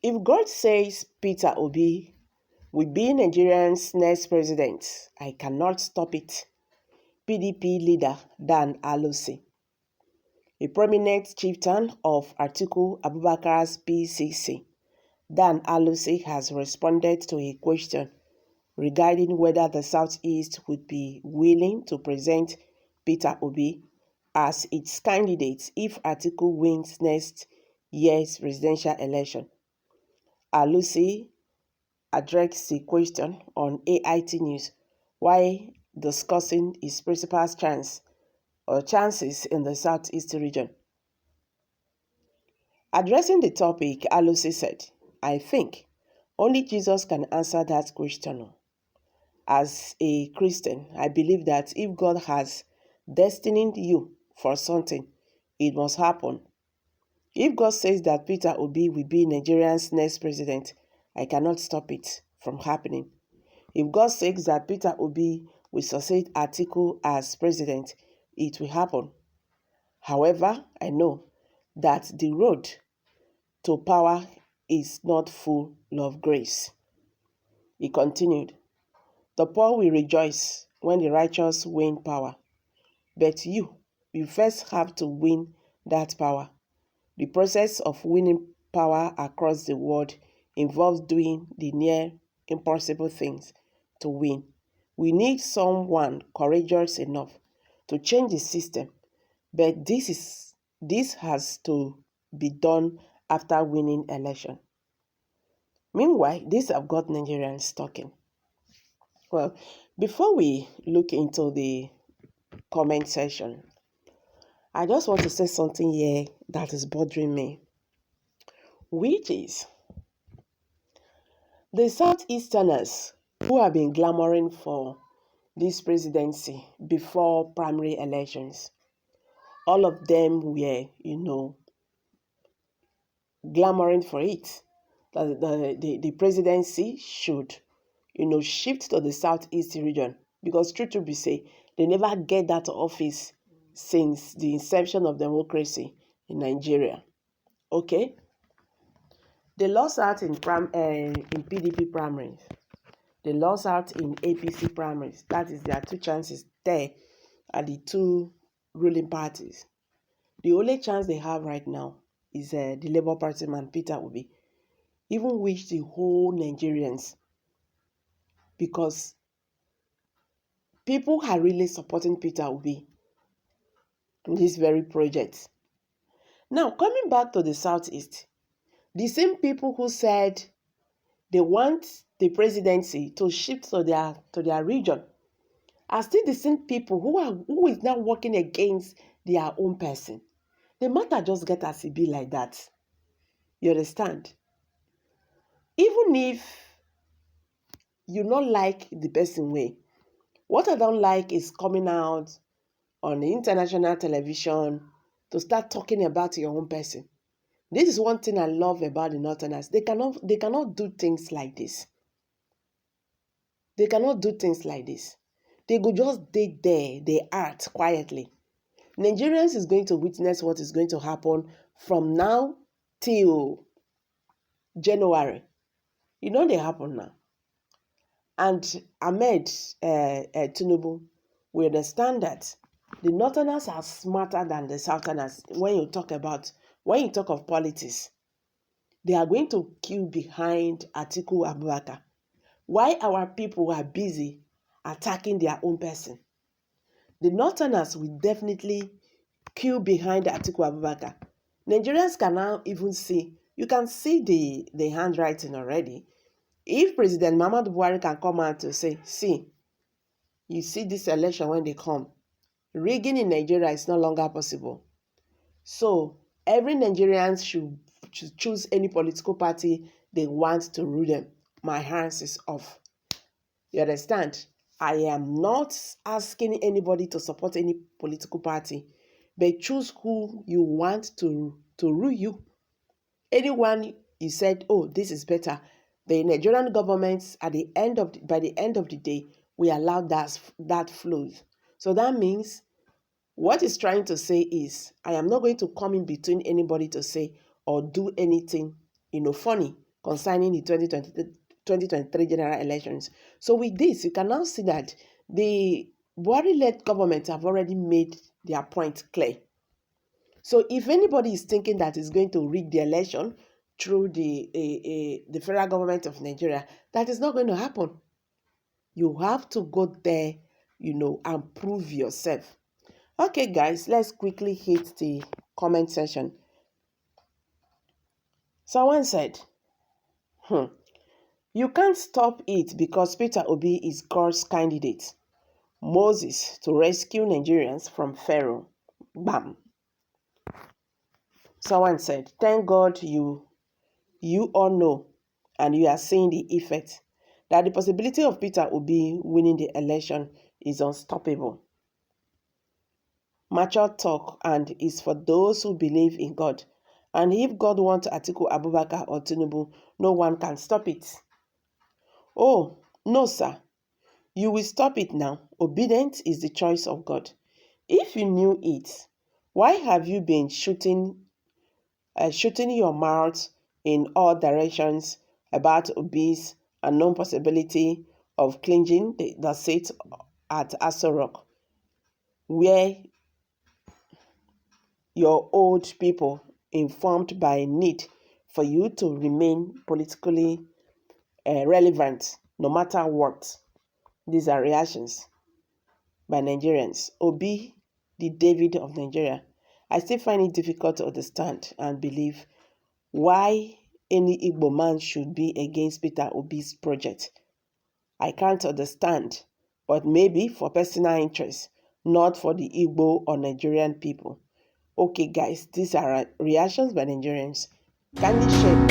If God says Peter Obi will be Nigeria's next president, I cannot stop it. PDP leader Dan Ulasi, a prominent chieftain of Atiku Abubakar's PCC, Dan Ulasi has responded to a question regarding whether the Southeast would be willing to present Peter Obi as its candidate if Atiku wins next year's presidential election. Ulasi addressed the question on AIT News while discussing his principal chances in the Southeast region. Addressing the topic, Ulasi said, "I think only Jesus can answer that question. As a Christian, I believe that if God has destined you for something, it must happen. If God says that Peter Obi will be Nigeria's next president, I cannot stop it from happening. If God says that Peter Obi will succeed Atiku as president, it will happen. However, I know that the road to power is not full of grace." He continued, "The poor will rejoice when the righteous win power. But you first have to win that power. The process of winning power across the world involves doing the near impossible things to win. We need someone courageous enough to change the system, but this has to be done after winning election." Meanwhile, these have got Nigerians talking. Well, before we look into the comment section, I just want to say something here that is bothering me, which is the Southeasterners who have been clamoring for this presidency before primary elections. All of them were, clamoring for it. The presidency should, shift to the Southeast region, because truth to be said, they never get that office since the inception of democracy in Nigeria. Okay? They lost out in PDP primaries. They lost out in APC primaries. That is, there are two chances there at the two ruling parties. The only chance they have right now is the Labour Party man, Peter Obi, even which the whole Nigerians, because people are really supporting Peter Obi in this very project. Now, coming back to the Southeast, the same people who said they want the presidency to shift to their region are still the same people who is now working against their own person. The matter just get as it be like that. You understand? Even if you not like the person way, what I don't like is coming out on the international television to start talking about your own person. This is one thing I love about the Northerners. They cannot do things like this. They cannot do things like this. They go just stay there, they act quietly. Nigerians is going to witness what is going to happen from now till January. They happen now. And Ahmed Tinubu, we understand that the Northerners are smarter than the Southerners when you talk of politics. They are going to queue behind Atiku Abubakar. Why our people are busy attacking their own person? The Northerners will definitely queue behind Atiku Abubakar. Nigerians can now even see, you can see the handwriting already. If President Muhammadu Buhari can come out to say, see, you see this election when they come, rigging in Nigeria is no longer possible. So every Nigerian should choose any political party they want to rule them. My hands is off. You understand? I am not asking anybody to support any political party, but choose who you want to rule you. Anyone you said, oh, this is better, the Nigerian government by the end of the day will allow that flows. So that means what it's trying to say is, I am not going to come in between anybody to say or do anything, funny concerning the 2023 general elections. So with this, you can now see that the Buhari-led government have already made their point clear. So if anybody is thinking that is going to rig the election through the federal government of Nigeria, that is not going to happen. You have to go there, and prove yourself. Okay, guys, let's quickly hit the comment section. Someone said, you can't stop it because Peter Obi is God's candidate. Moses to rescue Nigerians from Pharaoh. Bam. Someone said, thank God you all know and you are seeing the effect that the possibility of Peter Obi winning the election is unstoppable. Mature talk and is for those who believe in God. And if God wants Atiku Abubakar or Tinubu, no one can stop it. Oh, no, sir. You will stop it now. Obedience is the choice of God. If you knew it, why have you been shooting your mouth in all directions about Obi's unknown possibility of clinching the seat at Aso Rock, where your old people informed by need for you to remain politically relevant no matter what? These are reactions by Nigerians. Obi, the David of Nigeria. I still find it difficult to understand and believe why any Igbo man should be against Peter Obi's project. I can't understand, but maybe for personal interest, not for the Igbo or Nigerian people. Okay, guys, these are reactions by Nigerians. Kindly share.